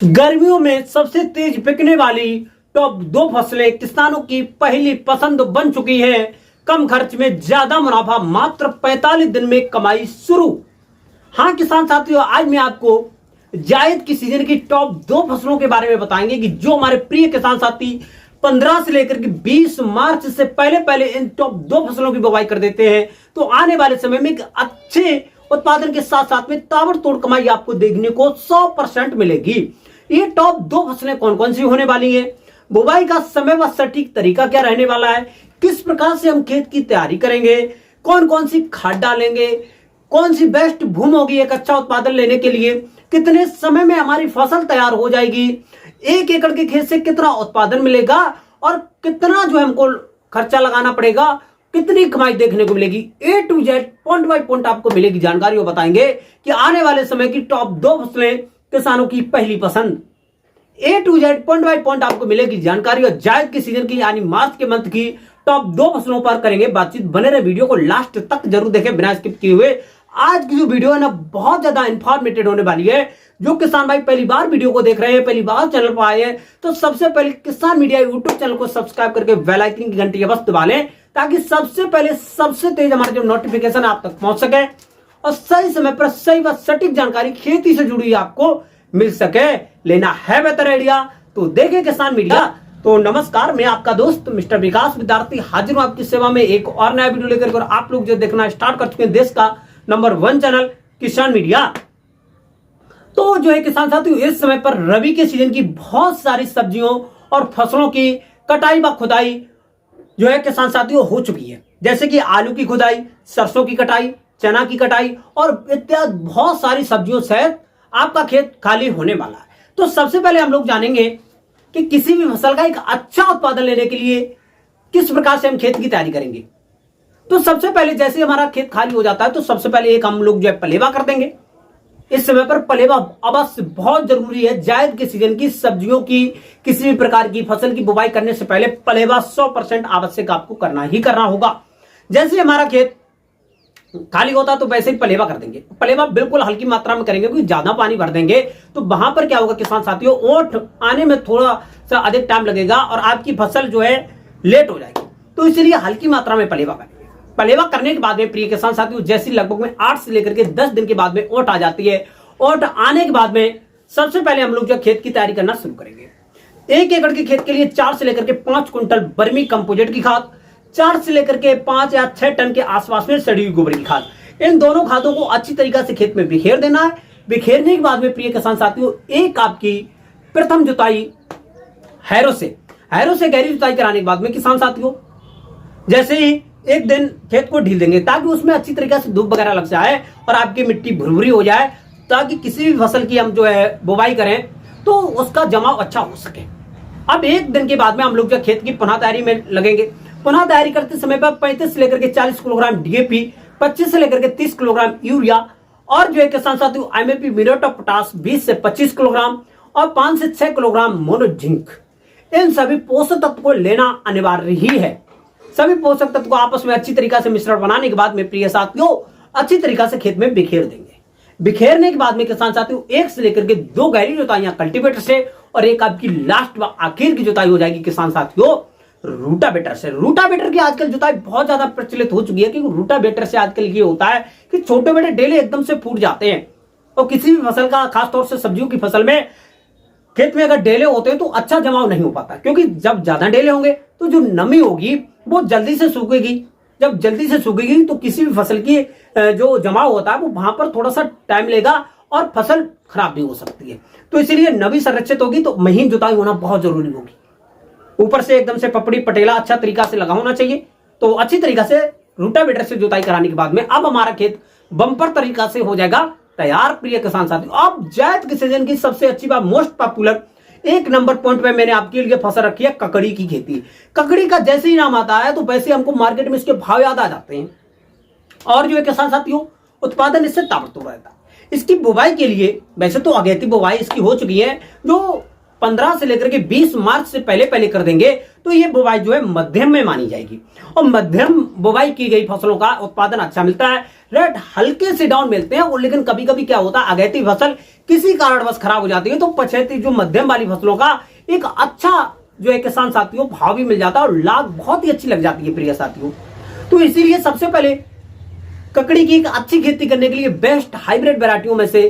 गर्मियों में सबसे तेज बिकने वाली टॉप दो फसलें किसानों की पहली पसंद बन चुकी है। कम खर्च में ज्यादा मुनाफा, मात्र 45 दिन में कमाई शुरू। हाँ किसान साथियों, आज मैं आपको जायद की सीजन की टॉप दो फसलों के बारे में बताएंगे कि जो हमारे प्रिय किसान साथी 15 से लेकर के 20 मार्च से पहले पहले इन टॉप दो फसलों की बुवाई कर देते हैं तो आने वाले समय में एक अच्छे उत्पादन के साथ साथ में ताबड़तोड़ कमाई आपको देखने को 100% मिलेगी। ये टॉप दो फसलें कौन कौन सी होने वाली है, बुवाई का समय व सटीक तरीका क्या रहने वाला है, किस प्रकार से हम खेत की तैयारी करेंगे, कौन कौन सी खाद डालेंगे, कौन सी बेस्ट भूमि होगी एक अच्छा उत्पादन लेने के लिए, कितने समय में हमारी फसल तैयार हो जाएगी, 1 एकड़ के खेत से कितना उत्पादन मिलेगा और कितना जो हमको खर्चा लगाना पड़ेगा, कितनी कमाई देखने को मिलेगी। A to Z point by point आपको मिलेगी जानकारी। वो बताएंगे कि आने वाले समय की टॉप दो फसलें किसानों की पहली पसंद। A to Z point by point आपको मिलेगी जानकारी और जायद के सीजन की यानी मार्च के मंथ की टॉप दो फसलों पर करेंगे बातचीत। बने रहे, वीडियो को लास्ट तक जरूर देखें बिना स्किप किए हुए। आज की जो वीडियो है ना बहुत ज्यादा इंफॉर्मेटिव होने वाली है। जो किसान भाई पहली बार वीडियो को देख रहे हैं, पहली बार चैनल पर आए हैं, तो सबसे पहले किसान मीडिया यूट्यूब चैनल को सब्सक्राइब करके बेल आइकन की घंटी अवश्य दबा लें ताकि सबसे पहले सबसे तेज हमारे जो नोटिफिकेशन आप तक पहुंच सके और सही समय पर सही व सटीक जानकारी खेती से जुड़ी आपको मिल सके। लेना है बेहतर आइडिया तो देखें किसान मीडिया। तो नमस्कार, मैं आपका दोस्त मिस्टर विकास विद्यार्थी हाजिर हूं आपकी सेवा में एक और नया वीडियो लेकर। और आप लोग जो देखना स्टार्ट कर चुके हैं देश का नंबर 1 चैनल किसान मीडिया। तो जो है किसान साथियों, इस समय पर रबी के सीजन की बहुत सारी सब्जियों और फसलों की कटाई व खुदाई जो है किसान साथियों हो चुकी है। जैसे कि आलू की खुदाई, सरसों की कटाई, चना की कटाई और इत्यादि बहुत सारी सब्जियों सहित आपका खेत खाली होने वाला है। तो सबसे पहले हम लोग जानेंगे कि किसी भी फसल का एक अच्छा उत्पादन लेने के लिए किस प्रकार से हम खेत की तैयारी करेंगे। तो सबसे पहले जैसे हमारा खेत खाली हो जाता है तो सबसे पहले एक हम लोग जो है पलेवा कर देंगे। इस समय पर पलेवा अवश्य बहुत जरूरी है। जायद के सीजन की सब्जियों की किसी भी प्रकार की फसल की बुवाई करने से पहले पलेवा 100% आवश्यक आपको करना ही करना होगा। जैसे हमारा खेत खाली होता तो वैसे ही पलेवा कर देंगे। पलेवा बिल्कुल हल्की मात्रा में करेंगे क्योंकि ज्यादा पानी भर देंगे तो वहां पर क्या होगा किसान साथियों, ओट आने में थोड़ा सा अधिक टाइम लगेगा और आपकी फसल जो है लेट हो जाएगी। तो इसलिए हल्की मात्रा में पलेवा करेंगे। पलेवा करने के बाद में प्रिय किसान साथियों, जैसे लगभग में 8 से लेकर के 10 दिन के बाद में ओट आ जाती है। ओट आने के बाद में सबसे पहले हम लोग जो खेत की तैयारी करना शुरू करेंगे। 1 एकड़ के खेत के लिए 4 से लेकर के 5 क्विंटल वर्मी कंपोजिट की खाद, 4 से लेकर के 5 या 6 टन के आसपास में सड़ी हुई गोबर की खाद, इन दोनों खादों को अच्छी तरीके से खेत में बिखेर देना है। बिखेरने के बाद में प्रिय किसान साथियों, एक आपकी प्रथम जुताई हैरो से गहरी जुताई कराने के बाद में किसान साथियों, जैसे ही एक दिन खेत को ढील देंगे ताकि उसमें अच्छी तरीके से धूप वगैरह लग जाए और आपकी मिट्टी भुरभुरी हो जाए, ताकि किसी भी फसल की हम जो है बुवाई करें तो उसका जमाव अच्छा हो सके। अब एक दिन के बाद में हम लोग जो खेत की पुनः तैयारी में लगेंगे। पुनः तैयारी करते समय पर 35 से लेकर के 40 किलोग्राम डीएपी, 25 से लेकर के 30 किलोग्राम यूरिया और जो है किसान साथियों एमएपी म्यूरेट ऑफ पोटाश 20 से 25 किलोग्राम और 5 से 6 किलोग्राम मोनो जिंक, इन सभी पोषक तत्व को लेना अनिवार्य ही है। सभी पोषक तत्व को आपस में अच्छी तरीके से मिश्रण बनाने के बाद में प्रिय साथियों अच्छी तरीके से खेत में बिखेर देंगे। बिखेरने के बाद में किसान साथियों 1 से लेकर के 2 गहरी जुताइयां कल्टीवेटर से और एक आपकी लास्ट व आखिर की जुताई हो जाएगी किसान साथियों रूटावेटर से। रूटावेटर की आजकल जुताई बहुत ज्यादा प्रचलित हो चुकी है क्योंकि रूटावेटर से आजकल ये होता है कि छोटे बड़े डेले एकदम से फूट जाते हैं और किसी भी फसल का, खासतौर से सब्जियों की फसल में खेत में अगर डेले होते हैं तो अच्छा जमाव नहीं हो पाता, क्योंकि जब ज्यादा डेले होंगे तो जो नमी होगी वो जल्दी से सूखेगी। जब जल्दी से सूखेगी तो किसी भी फसल की जो जमाव होता है वो वहां पर थोड़ा सा टाइम लेगा और फसल खराब भी हो सकती है। तो इसीलिए नमी संरक्षित होगी तो महीन जुताई होना बहुत जरूरी होगी। ऊपर से एकदम से पपड़ी पटेला अच्छा तरीका से लगा होना चाहिए। तो अच्छी तरीका से रूटावेटर से जुताई कराने के बाद में अब हमारा खेत बम्पर तरीका से हो जाएगा तैयार। प्रिय किसान साथियों, अब जायद के सीजन की सबसे अच्छी बात, मोस्ट पॉपुलर 1 नंबर पॉइंट पे मैंने आपके लिए फसल रखी है ककड़ी की खेती। ककड़ी का जैसे ही नाम आता है तो वैसे हमको मार्केट में इसके भाव याद आ जाते हैं और जो है किसान साथियों उत्पादन इससे ताबड़तोड़ रहता है। इसकी बुवाई के लिए वैसे तो अगेती बुवाई इसकी हो चुकी है, जो 15 से लेकर के 20 मार्च से पहले पहले कर देंगे तो ये बुवाई जो है मध्यम में मानी जाएगी। और मध्यम बुवाई की गई फसलों का उत्पादन अच्छा मिलता है, रेट हल्के से डाउन मिलते हैं। और लेकिन कभी कभी क्या होता है, अगैती फसल किसी कारणवश खराब हो जाती है तो पछेती जो मध्यम वाली फसलों का एक अच्छा जो है किसान साथियों भाव भी मिल जाता है और लाभ बहुत ही अच्छी लग जाती है प्रिय साथियों। तो इसीलिए सबसे पहले ककड़ी की एक अच्छी खेती करने के लिए बेस्ट हाइब्रिड वैरायटियों में से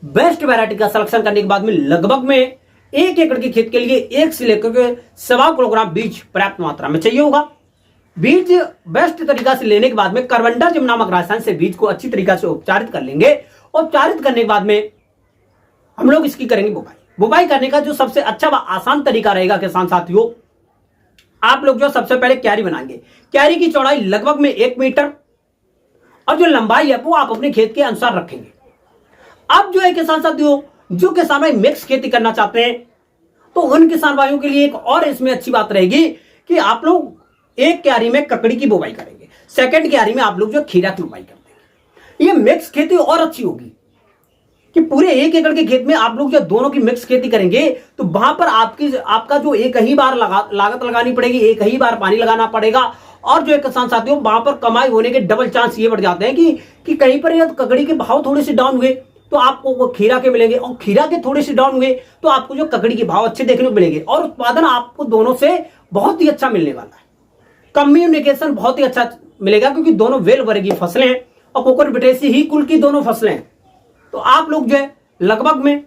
बेस्ट वैरायटी का सिलेक्शन करने के बाद में लगभग में 1 एकड़ की खेत के लिए 1 से लेकर के 1.25 किलोग्राम बीज पर्याप्त मात्रा में चाहिए होगा। बीज बेस्ट तरीका से लेने के बाद में कार्बनडाजिम नामक रसायन से बीज को अच्छी तरीका से उपचारित कर लेंगे। उपचारित करने के बाद में हम लोग इसकी करेंगे बुवाई। बुवाई करने का जो सबसे अच्छा व आसान तरीका रहेगा किसान साथियों, आप लोग जो सबसे पहले क्यारी बनाएंगे। क्यारी की चौड़ाई लगभग में 1 मीटर और जो लंबाई है वो आप अपने खेत के अनुसार रखेंगे। अब जो है किसान साथियों, जो किसान भाई मिक्स खेती करना चाहते हैं तो उन किसान भाइयों के लिए एक और इसमें अच्छी बात रहेगी कि आप लोग एक क्यारी में ककड़ी की बुवाई करेंगे, सेकंड क्यारी में आप लोग जो खीरा की बुवाई कर देंगे। ये मिक्स खेती और अच्छी होगी कि पूरे 1 एकड़ के खेत में आप लोग जो दोनों की मिक्स खेती करेंगे तो वहां पर आपका जो एक ही बार लागत लगानी पड़ेगी, एक ही बार पानी लगाना पड़ेगा। और जो है किसान साथियों, वहां पर कमाई होने के डबल चांस ये बढ़ जाते हैं कि कहीं पर यदि ककड़ी के भाव थोड़े से डाउन हुए तो आपको खीरा के मिलेंगे और खीरा के थोड़े से डाउन हुए तो आपको जो ककड़ी के भाव अच्छे देखने को मिलेंगे और उत्पादन आपको दोनों से बहुत ही अच्छा मिलने वाला है। कम्युनिकेशन बहुत ही अच्छा मिलेगा क्योंकि दोनों वेल वर्गीय फसलें हैं और कोकुरबिटेसी ही कुल की दोनों फसलें हैं। तो आप लोग जो है लगभग में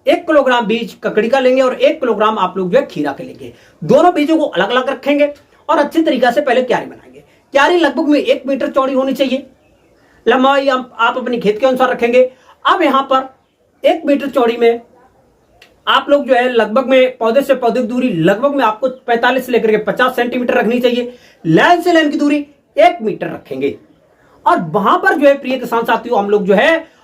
1 किलोग्राम बीज ककड़ी का लेंगे और 1 किलोग्राम आप लोग जो है खीरा के लेंगे। दोनों बीजों को अलग अलग रखेंगे और अच्छी तरीका से पहले क्यारी बनाएंगे। क्यारी लगभग में 1 मीटर चौड़ी होनी चाहिए, लंबाई आप अपने खेत के अनुसार रखेंगे। अब यहां पर 1 मीटर चौड़ी में आप लोग जो है लगभग में पौधे से पौधे की दूरी लगभग में आपको 45 से लेकर के 50 सेंटीमीटर रखनी चाहिए। लाइन से लाइन की दूरी 1 मीटर रखेंगे। और वहां पर जो है प्रिय किसान साथियों, हम लोग जो है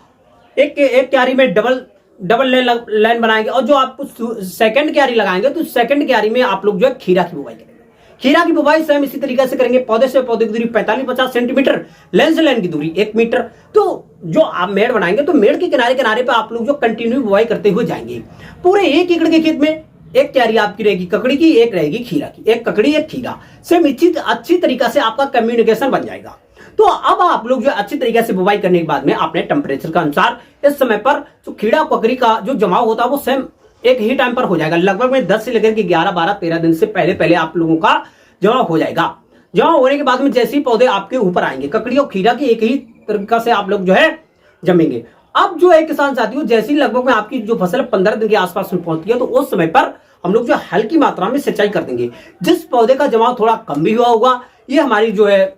एक क्यारी में डबल लाइन बनाएंगे और जो आपको सेकंड क्यारी लगाएंगे तो सेकंड क्यारी में आप लोग जो है खीरा की बुवाई करेंगे। खीरा की बुवाई सेम इसी तरीके से करेंगे, पौधे से पौधे की दूरी 45-50 सेंटीमीटर, लाइन से लाइन की दूरी 1 मीटर। तो जो आप मेड़ बनाएंगे तो मेड़ के किनारे किनारे पे आप लोग जो कंटिन्यू बुवाई करते हुए जाएंगे। पूरे 1 एकड़ के खेत में एक क्यारी आपकी रहेगी ककड़ी की, एक रहेगी खीरा की, एक ककड़ी एक खीरा। सेम अच्छी तरीका से आपका कम्युनिकेशन बन जाएगा। तो अब आप लोग जो अच्छी तरीके से बुवाई करने के बाद में अपने टेम्परेचर के अनुसार इस समय पर जो खीरा ककड़ी का जो जमाव होता है वो सेम एक ही टाइम पर हो जाएगा। लगभग में 10 से लेकर के 11, 12, 13 दिन से पहले पहले आप लोगों का जमाव हो जाएगा। जमाव होने के बाद में जैसे ही पौधे आपके ऊपर आएंगे, ककड़ी और खीरा की एक ही तरीका से आप लोग जो है जमेंगे। अब जो है किसान साथियों, जैसे ही लगभग में आपकी जो फसल 15 दिन के आसपास में पहुंचती है तो उस समय पर हम लोग जो हल्की मात्रा में सिंचाई कर देंगे। जिस पौधे का जमाव थोड़ा कम भी हुआ होगा, ये हमारी जो है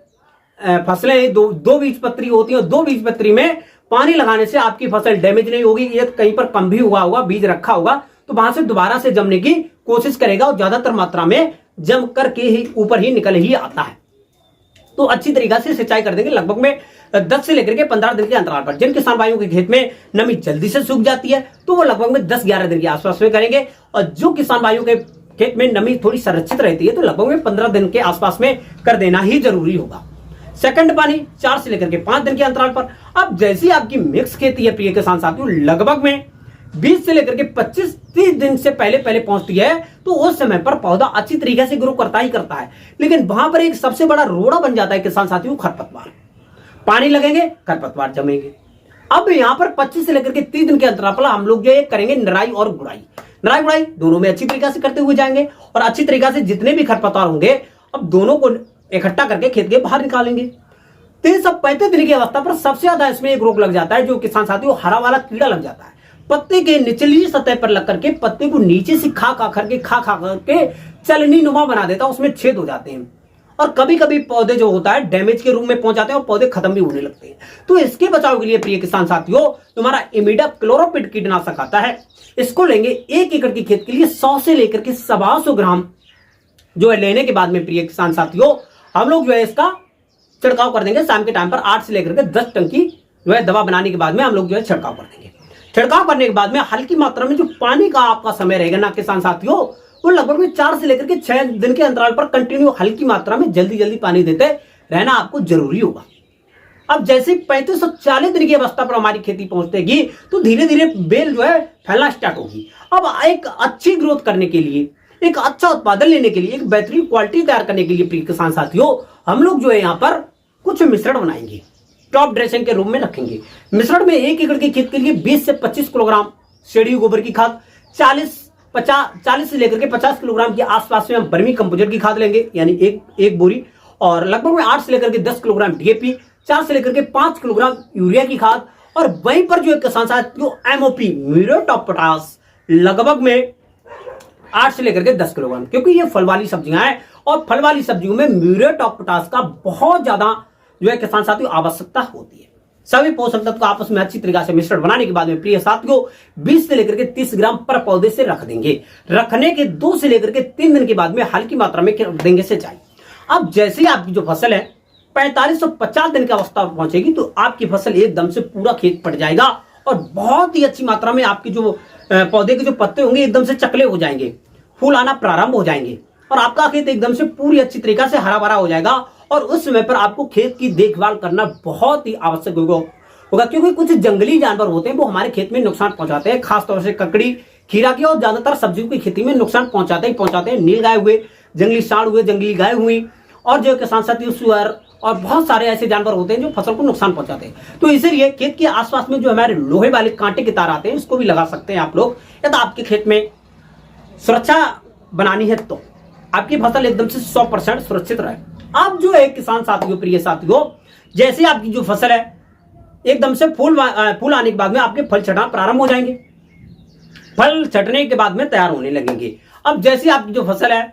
फसलें दो बीजपत्री होती है, 2 बीजपत्री में पानी लगाने से आपकी फसल डैमेज नहीं होगी। ये कहीं पर कम भी हुआ होगा, बीज रखा होगा तो वहां से दोबारा से जमने की कोशिश करेगा और ज्यादातर मात्रा में जम करके ही ऊपर ही निकल ही आता है। तो अच्छी तरीका से सिंचाई कर देंगे लगभग में 10 से लेकर के 15 दिन के अंतराल पर। जिन किसान भाइयों के खेत में नमी जल्दी से सूख जाती है तो वो लगभग में 10-11 दिन के आसपास में करेंगे और जो किसान भाइयों के खेत में नमी थोड़ी संरक्षित रहती है तो लगभग में 15 दिन के आसपास में कर देना ही जरूरी होगा। सेकंड पानी 4 से लेकर के 5 दिन के अंतराल पर। अब जैसी आपकी मिक्स खेती है प्रिय किसान साथियों, लगभग में 20 से लेकर के 25-30 दिन से पहले पहले पहुंचती है तो उस समय पर पौधा अच्छी तरीके से ग्रो करता ही करता है। लेकिन वहां पर एक सबसे बड़ा रोड़ा बन जाता है किसान साथियों, खरपतवार। पानी लगेंगे, खरपतवार जमेंगे। अब यहां पर 25 से लेकर के 30 दिन के अंतराल पर हम लोग जो करेंगे निराई और गुड़ाई। निराई गुड़ाई दोनों में अच्छी तरीके से करते हुए जाएंगे और अच्छी तरीके से जितने भी खरपतवार होंगे अब दोनों को इकट्ठा करके खेत के बाहर निकालेंगे। 30-35 दिन की अवस्था पर सबसे ज्यादा इसमें एक रोग लग जाता है जो किसान साथियों हरा वाला कीड़ा लग जाता है। पत्ते के निचली सतह पर लग करके पत्ते को नीचे से खा खा करके चलनी नुमा बना देता है, उसमें छेद हो जाते हैं और कभी कभी पौधे जो होता है डैमेज के रूप में पहुंच जाते हैं और पौधे खत्म भी होने लगते हैं। तो इसके बचाव के लिए प्रिय किसान साथियों, तुम्हारा इमिडाक्लोप्रिड कीटनाशक आता है, इसको लेंगे 1 एकड़ की खेत के लिए 100 से लेकर के 125 ग्राम जो है लेने के बाद में प्रिय किसान साथियों हम लोग जो है इसका छिड़काव कर देंगे। शाम के टाइम पर 8 से लेकर के 10 टंकी जो है दवा बनाने के बाद में हम लोग जो है छिड़काव कर देंगे। छिड़काव करने के बाद में हल्की मात्रा में जो पानी का आपका समय रहेगा ना किसान साथियों, वो लगभग में 4 से लेकर के 6 दिन के अंतराल पर कंटिन्यू हल्की मात्रा में जल्दी जल्दी पानी देते रहना आपको जरूरी होगा। अब जैसे 3540 दिन की अवस्था पर हमारी खेती पहुंचेगी तो धीरे धीरे बेल जो है फैलना स्टार्ट होगी। अब एक अच्छी ग्रोथ करने के लिए, एक अच्छा उत्पादन लेने के लिए, एक बेहतरीन क्वालिटी तैयार करने के लिए प्रिय किसान साथियों, हम लोग जो है यहाँ पर कुछ मिश्रण बनाएंगे, टॉप ड्रेसिंग के रूप में रखेंगे। मिश्रण में 1 एकड़ के खेत के लिए 20 से 25 किलोग्राम शेड़ी गोबर की खाद, 40 से लेकर के 50 किलोग्राम के आसपास में हम वर्मी कंपोजर की खाद लेंगे, यानी एक बोरी, और लगभग में 8 से लेकर के 10 किलोग्राम डीएपी, 4 से लेकर के 5 किलोग्राम यूरिया की खाद, और वहीं पर जो किसान साथियों एमओपी म्यूरेट ऑफ पोटाश लगभग में 8 से लेकर के 10 किलोग्राम, क्योंकि ये फल वाली सब्जियां हैं और फल वाली सब्जियों में म्यूरेट ऑफ पोटाश का बहुत ज्यादा जो है किसान साथियों आवश्यकता होती है। सभी पोषक तत्व को आपस में अच्छी तरीके से मिश्रण बनाने के बाद में प्रिय साथियों 20 से लेकर के 30 ग्राम पर पौधे से रख देंगे। रखने के 2 से लेकर के 3 दिन के बाद में हल्की मात्रा में देंगे सिंचाई। अब जैसे ही आपकी जो फसल है 45 से 50 दिन की अवस्था पर पहुंचेगी तो आपकी फसल एकदम से पूरा खेत पट जाएगा और बहुत ही अच्छी मात्रा में आपकी जो पौधे के जो पत्ते होंगे एकदम से चकले हो जाएंगे, फूल आना प्रारंभ हो जाएंगे और आपका खेत एकदम से पूरी अच्छी तरीके से हरा भरा हो जाएगा। और उस समय पर आपको खेत की देखभाल करना बहुत ही आवश्यक होगा, क्योंकि कुछ जंगली जानवर होते हैं वो हमारे खेत में नुकसान पहुंचाते हैं, खासतौर से ककड़ी, खीरा की और ज्यादातर सब्जियों की खेती में नुकसान पहुंचाते हैं। नील गाय हुए, जंगली सांड हुए, जंगली गाय हुई, और जो किसान साथी सुअर और बहुत सारे ऐसे जानवर होते हैं जो फसल को नुकसान पहुंचाते हैं। तो इसीलिए खेत के आसपास में जो हमारे लोहे वाले कांटे के तार आते हैं इसको भी लगा सकते हैं आप लोग, यदि आपके खेत में सुरक्षा बनानी है तो आपकी फसल एकदम से 100% सुरक्षित रहे। अब जो है किसान साथियों, प्रिय साथियों, जैसे आपकी जो फसल है एकदम से फूल आने के बाद में आपके फल छटना प्रारंभ हो जाएंगे, फल छटने के बाद में तैयार होने लगेंगे। अब जैसे आपकी जो फसल है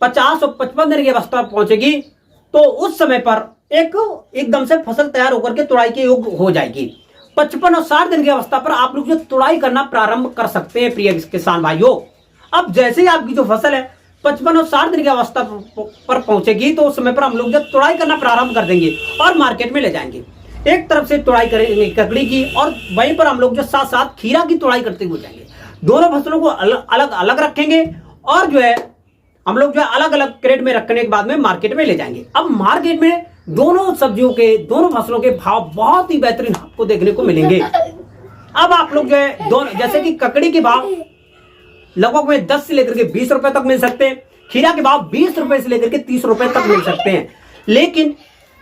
50 और 55 दिन की अवस्था पहुंचेगी तो उस समय पर एकदम से फसल तैयार होकर के तुड़ाई के योग्य हो जाएगी। 55 और 60 दिन की अवस्था पर आप लोग जो तुड़ाई करना प्रारंभ कर सकते हैं प्रिय किसान भाइयों। अब जैसे ही आपकी जो फसल है 55 और 60 दिन की अवस्था पर पहुंचेगी तो उस समय पर हम लोग जब तुड़ाई करना प्रारंभ कर देंगे और मार्केट में ले जाएंगे। एक तरफ से तुड़ाई करेंगे ककड़ी की और वहीं पर हम लोग जो साथ साथ खीरा की तुड़ाई करते हुए जाएंगे। दोनों फसलों को अलग अलग रखेंगे और जो है हम लोग जो है अलग अलग क्रेट में रखने के बाद में मार्केट में ले जाएंगे। अब मार्केट में दोनों सब्जियों के, दोनों फसलों के भाव बहुत ही बेहतरीन आपको देखने को मिलेंगे। अब आप लोग जो है दोनों, जैसे कि ककड़ी के भाव लगभग में 10 से लेकर के 20 रुपए तक मिल सकते हैं, खीरा के भाव 20 रुपए से लेकर के 30 रुपए तक मिल सकते हैं। लेकिन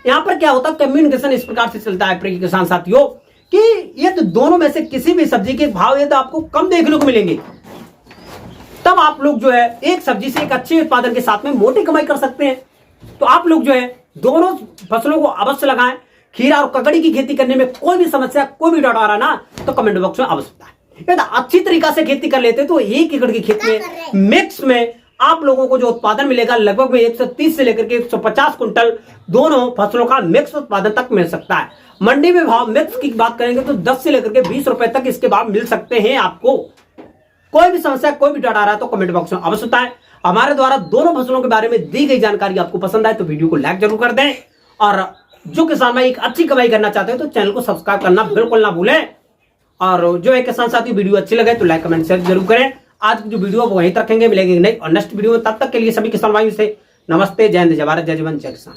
यहां पर क्या होता है, कम्युनिकेशन इस प्रकार से चलता है प्रिय किसान साथियों कि ये तो दोनों में से किसी भी सब्जी के भाव यदि आपको कम देखने को मिलेंगे तब आप लोग जो है एक सब्जी से एक अच्छे उत्पादन के साथ में मोटी कमाई कर सकते हैं। तो आप लोग जो है दोनों फसलों को अवश्य लगाएं। खीरा और ककड़ी की खेती करने में कोई भी समस्या, कोई भी डाउट आ रहा ना तो कमेंट बॉक्स में अवश्य बताएं। यदि अच्छी तरीका से खेती कर लेते तो 1 एकड़ की खेत में मिक्स में आप लोगों को जो उत्पादन मिलेगा लगभग में 130 से लेकर के 150 कुंटल दोनों फसलों का मिक्स उत्पादन तक मिल सकता है। मंडी में भाव मिक्स की बात करेंगे तो 10 से लेकर के 20 रुपए तक इसके भाव मिल सकते हैं आपको। कोई भी समस्या, कोई भी डाउट आ रहा है तो कमेंट बॉक्स में अवश्य बताएं। हमारे द्वारा दोनों फसलों के बारे में दी गई जानकारी आपको पसंद आए तो वीडियो को लाइक जरूर कर दें, और जो किसान भाई एक अच्छी कमाई करना चाहते हैं तो चैनल को सब्सक्राइब करना बिल्कुल ना भूलें। और जो है किसान साथी वीडियो अच्छी लगे तो लाइक कमेंट शेयर जरूर करें। आज की जो वीडियो वो वहीं तक रखेंगे, मिलेंगे नहीं और नेक्स्ट वीडियो में। तब तक के लिए सभी किसान भाइयों से नमस्ते, जय हिंद, जय भारत, जय जवान, जय किसान।